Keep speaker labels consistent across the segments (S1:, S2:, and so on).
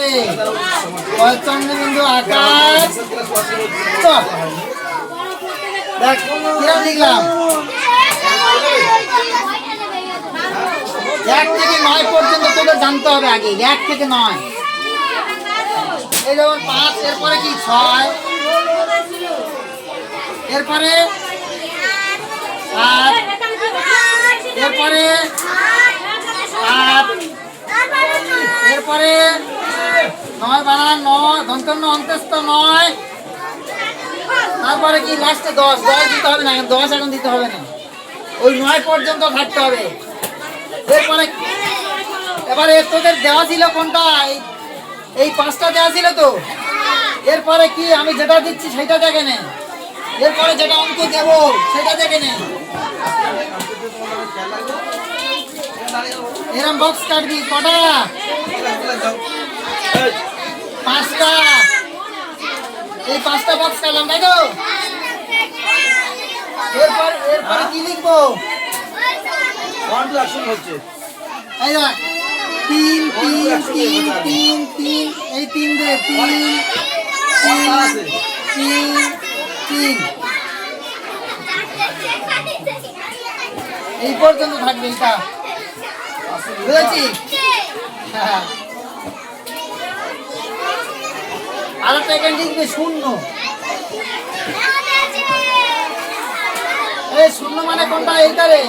S1: হবে? চন্দ্রবিন্দু আকাশ দেখ কিরম লিখলাম। 1 থেকে 9 পর্যন্ত তোদের জানতে হবে আগে। 1 থেকে 9 এই যেমন 5, এরপরে কি 6, এরপরে 7, এরপরে 8, এরপরে 9 বানান 9 দন্তন্য অন্তস্থ 9, তারপরে কি লাস্টে 10 দিতে হবে না, 10 এখন দিতে হবে না, ওই 9 পর্যন্ত থাকতে হবে। এরপরে এবারে তোদের দেওয়া ছিল কোনটা? এই 5টা দেওয়া ছিল তো। এরপরে কি আমি যেটা দিচ্ছি সেটা দেখে নে, এরপরে যেটা অঙ্ক দেব সেটা দেখে নে। এরম বক্স কাটবি কটা? 5টা। এই 5টা বক্স কাটলাম তাই তো। এরপরে কি লিখবো? এই দেখ 3 3 3 3 3, এই 3 দে 3 3 3 এই পর্যন্ত থাকবে এটা, বুঝেছি? হ্যাঁ, আর একটা এখানে লিখবে 0। এই 0 মানে কোনটা? এইটা রে।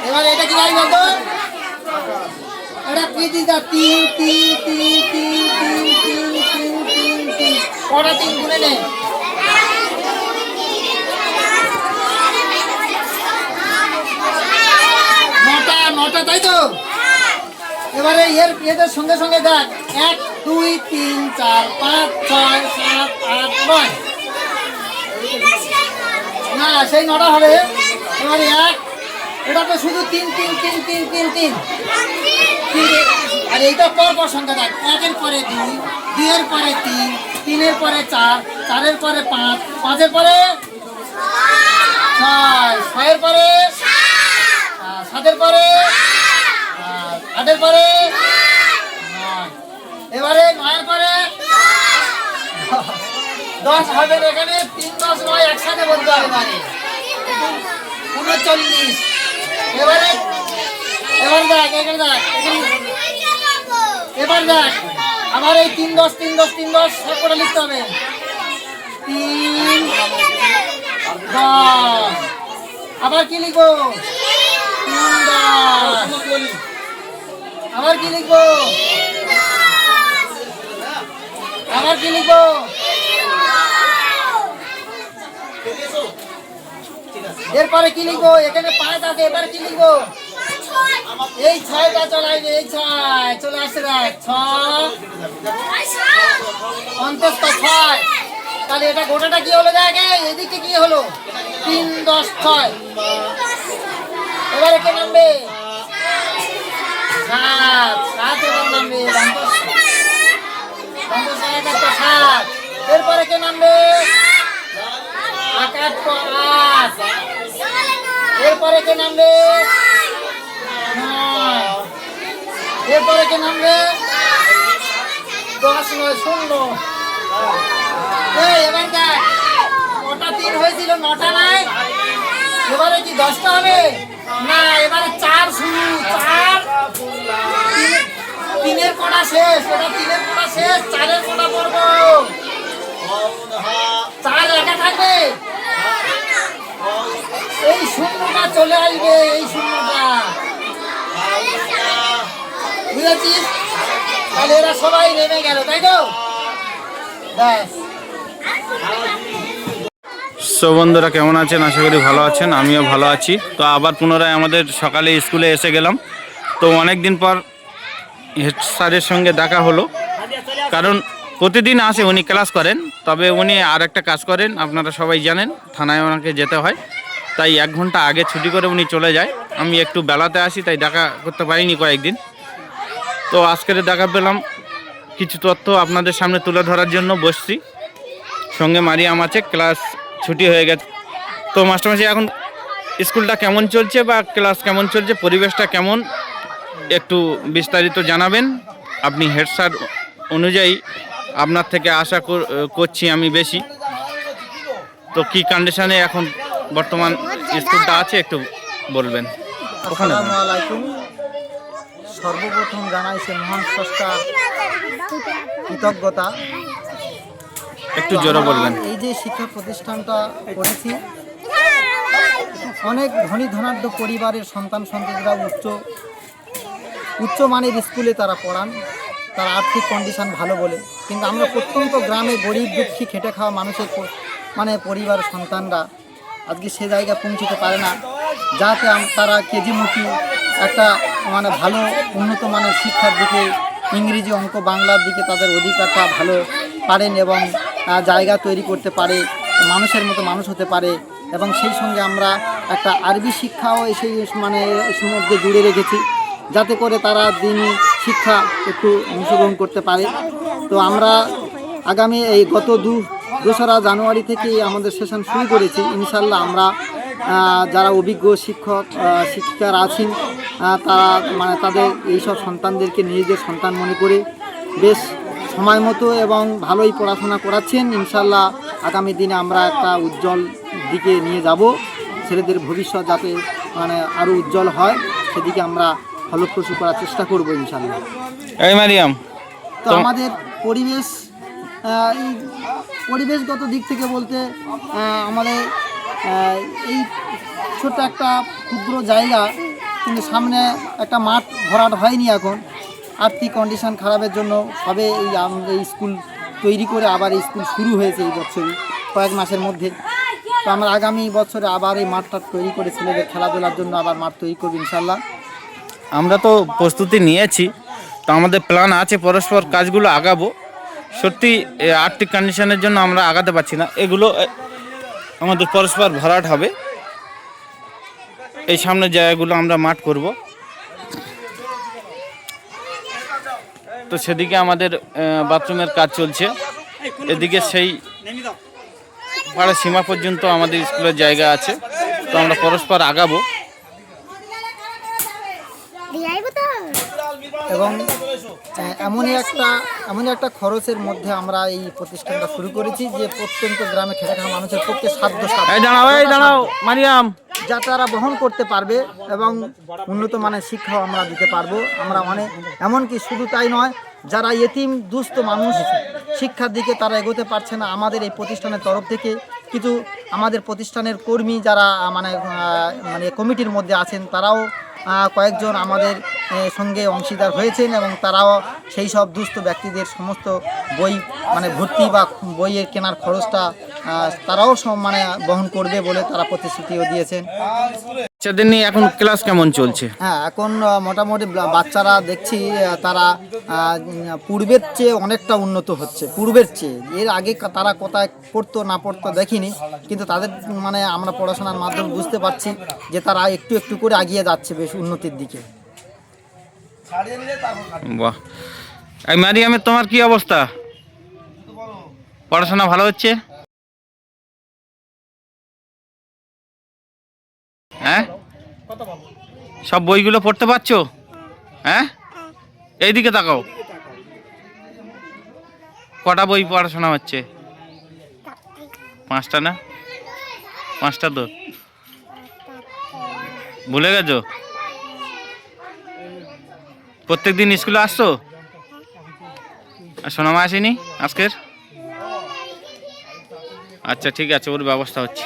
S1: এবার এটা কি যাই বলতো? এটা কি দিদা? 3 3 3 3 3 3 3 3 3 কটা 3 গুনে নে। 9টা তাই তো। এবারে এদের সঙ্গে সঙ্গে দেখ 1 2 3 4 5 6 7 8 9। না সেই 9টা হবে। এবারে 1, এটা তো শুধু 3 3 3 3 3 3, আর এইটা পর সংখ্যা দেখ। 1 এর পরে 2, 2 এর পরে 3, 3 এর পরে 4, 4 এর পরে 5, 5 এর পরে 6, 6 এর পরে 7 এর পরে 8 এর পরে 9, এবারে 9 এর পরে 10 হবে। এখানে 3 10 9 একসাথে বলতে হবে মানে 39। এবার দেখ এখানে দেখ, এবার দেখ আমার এই 3 10 3 10 3 10 সব করে লিখতে হবে। 3 10, আবার কি লিখবো? 3 10, আবার কি লিখবো? আবার কি লিখবো? এরপরে কি লিখবো? এখানে 5 আছে, এবার কি লিখবো? এই 6টা চলে আসবে, এই 6 চলে আসছে দেখ 6 অন্তস্থ 6। তাহলে এটা গোটাটা কি হলো দেখ, এদিকে কি হলো? 3 10 6। এবারে কে নামবে? 7 এবার নামবে 7। এরপরে কে নামবে? 8 8। এরপরে কে নামবে? 9। এরপরে কে নামবে? 10 9 0। এবার দেখ কটা 3 হয়েছিল? 9টা নাই। এবারে কি 10টা হবে না? এবারে 4 শুরু, 4 3 কটা শেষ, এটা 3 কটা শেষ, 4 কটা পড়ব। 4 একা থাকবে, এই 0টা চলে আসবে, এই 0টা, বুঝেছিস? তাহলে এরা সবাই নেমে গেল তাই তো। ব্যাস।
S2: সো বন্ধুরা কেমন আছেন? আশা করি ভালো আছেন, আমিও ভালো আছি। তো আবার পুনরায় আমাদের সকালে স্কুলে এসে গেলাম। তো অনেক দিন পর হেড স্যারের সঙ্গে দেখা হলো, কারণ প্রতিদিন আসে উনি ক্লাস করেন, তবে উনি আর একটা কাজ করেন, আপনারা সবাই জানেন, থানায় ওনাকে যেতে হয়, তাই 1 ঘন্টা আগে ছুটি করে উনি চলে যায়। আমি একটু বেলাতে আসি, তাই দেখা করতে পারিনি কয়েকদিন। তো আজকের দেখা পেলাম, কিছু তথ্য আপনাদের সামনে তুলে ধরার জন্য বসছি। সঙ্গে মারিয়াম আছে, ক্লাস ছুটি হয়ে গেছে। তো মাস্টারমশাই এখন স্কুলটা কেমন চলছে বা ক্লাস কেমন চলছে, পরিবেশটা কেমন, একটু বিস্তারিত জানাবেন। আপনি হেড স্যার অনুযায়ী আপনার থেকে আশা করছি আমি বেশি। তো কি কন্ডিশনে এখন বর্তমান স্কুলটা আছে একটু বলবেন।
S1: আসসালামু আলাইকুম। সর্বপ্রথম জানাই সে মহান স্রষ্টার কৃতজ্ঞতা।
S2: একটু জোরে বলবেন।
S1: এই যে শিক্ষা প্রতিষ্ঠানটা করেছি, অনেক ধনী ধনাঢ্য পরিবারের সন্তান সন্ততিরা উচ্চ মানের স্কুলে তারা পড়ান, তার আর্থিক কন্ডিশন ভালো বলে। কিন্তু আমরা প্রত্যন্ত গ্রামে গরিব দুঃখী খেটে খাওয়া মানুষের পরিবার সন্তানরা আজকে সে জায়গায় পৌঁছতে পারে না, যাতে তারা কেজিমুখী একটা ভালো উন্নত মানের শিক্ষার দিকে, ইংরেজি অঙ্ক বাংলার দিকে তাদের অধিকারটা ভালো পারেন এবং জায়গা তৈরি করতে পারে, মানুষের মতো মানুষ হতে পারে। এবং সেই সঙ্গে আমরা একটা আরবি শিক্ষাও সেই এর মধ্যে জুড়ে রেখেছি, যাতে করে তারা দিনই শিক্ষা একটু অংশগ্রহণ করতে পারে। তো আমরা আগামী এই গত 2রা জানুয়ারি থেকে আমাদের সেশন শুরু করেছি। ইনশাল্লাহ আমরা যারা অভিজ্ঞ শিক্ষক শিক্ষিকারা আছেন তারা তাদের এইসব সন্তানদেরকে নিজেদের সন্তান মনে করে বেশ সময় মতো এবং ভালোই পড়াশোনা করাচ্ছেন। ইনশাল্লাহ আগামী দিনে আমরা একটা উজ্জ্বল দিকে নিয়ে যাব। ছেলেদের ভবিষ্যৎ যাতে আরও উজ্জ্বল হয় সেদিকে আমরা ফলপ্রসূ করার চেষ্টা করব ইনশাল্লাহ।
S2: এই মারিয়াম,
S1: তো আমাদের এই পরিবেশগত দিক থেকে বলতে আমাদের এই ছোট্ট একটা ক্ষুদ্র জায়গা, কিন্তু সামনে একটা মাঠ ভরাট হয়নি এখন। আর্থিক কন্ডিশন খারাপের জন্য সবে এই স্কুল তৈরি করে আবার এই স্কুল শুরু হয়েছে এই বছরই, কয়েক মাসের মধ্যে। তো আমরা আগামী বছরে আবার এই মাঠটা তৈরি করে ছেলেদের খেলাধুলার জন্য আবার মাঠ তৈরি করব ইনশাল্লাহ।
S2: আমরা তো প্রস্তুতি নিয়েছি, তো আমাদের প্ল্যান আছে পরস্পর কাজগুলো আগাবো। সত্যি আর্থিক কন্ডিশনের জন্য আমরা আগাতে পারছি না, এগুলো আমাদের পরস্পর ভরাট হবে। এই সামনের জায়গাগুলো আমরা মাঠ করব, তো সেদিকে আমাদের বাথরুমের কাজ চলছে। এদিকে সেই পাড়ার সীমা পর্যন্ত আমাদের স্কুলের জায়গা আছে, তো আমরা পরস্পর আগাবো।
S1: এবং এমনই একটা খরচের মধ্যে আমরা এই প্রতিষ্ঠানটা শুরু করেছি যে প্রত্যন্ত গ্রামে খেটে খাওয়া মানুষের পক্ষে যা তারা বহন করতে পারবে এবং উন্নত মানের শিক্ষাও আমরা দিতে পারবো। আমরা এমনকি শুধু তাই নয়, যারা এতিম দুস্থ মানুষ শিক্ষার দিকে তারা এগোতে পারছে না, আমাদের এই প্রতিষ্ঠানের তরফ থেকে কিছু আমাদের প্রতিষ্ঠানের কর্মী যারা কমিটির মধ্যে আছেন তারাও কয়েকজন আমাদের সঙ্গে অংশীদার হয়েছেন এবং তারাও সেই সব দুস্থ ব্যক্তিদের সমস্ত বই ভর্তি বা বইয়ের কেনার খরচটা তারাও বহন করবে বলে তারা প্রতিশ্রুতিও দিয়েছেন।
S2: বাচ্চাদের নিয়ে এখন ক্লাস কেমন চলছে?
S1: হ্যাঁ, এখন মোটামুটি বাচ্চারা দেখছি তারা পূর্বের চেয়ে অনেকটা উন্নত হচ্ছে। পূর্বের চেয়ে এর আগে তারা কোথায় পড়তো না পড়তো দেখিনি, কিন্তু তাদের আমরা পড়াশোনার মাধ্যমে বুঝতে পারছি যে তারা একটু একটু করে এগিয়ে যাচ্ছে বেশ উন্নতির দিকে।
S2: বাহ। এই মারিয়ামের তোমার কি অবস্থা? পড়াশোনা ভালো হচ্ছে? হ্যাঁ, সব বইগুলো পড়তে পারছো? হ্যাঁ, এইদিকে তাকাও। কটা বই পড়াশোনা হচ্ছে? 5টা না? 5টা তো ভুলে গেছো? প্রত্যেকদিন স্কুলে আসছো? আর সোনামা আসেনি আজকের? আচ্ছা ঠিক আছে, ওর ব্যবস্থা হচ্ছে।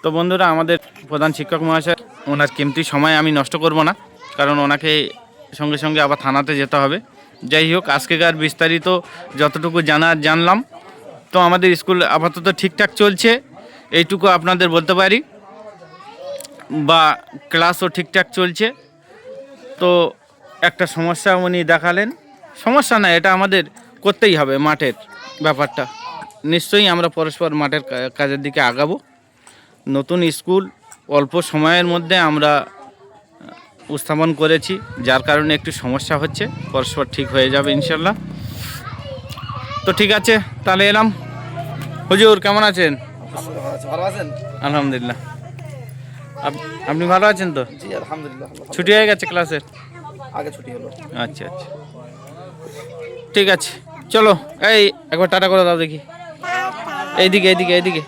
S2: তো বন্ধুরা, আমাদের প্রধান শিক্ষক মহাশয়, ওনার কিমতি সময় আমি নষ্ট করব না, কারণ ওনাকে সঙ্গে সঙ্গে আবার থানাতে যেতে হবে। যাই হোক, আজকেকার বিস্তারিত যতটুকু জানলাম। তো আমাদের স্কুল আপাতত ঠিকঠাক চলছে, এইটুকু আপনাদের বলতে পারি, বা ক্লাসও ঠিকঠাক চলছে। তো একটা সমস্যা উনি দেখালেন, সমস্যা না, এটা আমাদের করতেই হবে, মাঠের ব্যাপারটা। নিশ্চয়ই আমরা পরস্পর মাঠের কাজের দিকে আগাবো। নতুন স্কুল অল্প সময়ের মধ্যে আমরা উপস্থাপন করেছি, যার কারণে একটু সমস্যা হচ্ছে, পরস্পর ঠিক হয়ে যাবে ইনশাল্লাহ। তো ঠিক আছে, তাহলে এলাম। হুজুর কেমন আছেন?
S3: ভালো আছেন?
S2: আলহামদুলিল্লাহ। আপনি ভালো আছেন তো?
S3: জি আলহামদুলিল্লাহ।
S2: ছুটি হয়ে গেছে ক্লাসের?
S1: আগে ছুটি হলো।
S2: আচ্ছা আচ্ছা, ঠিক আছে, চলো এই একবার টাটা করে দাও দেখি, এইদিকে এইদিকে এইদিকে।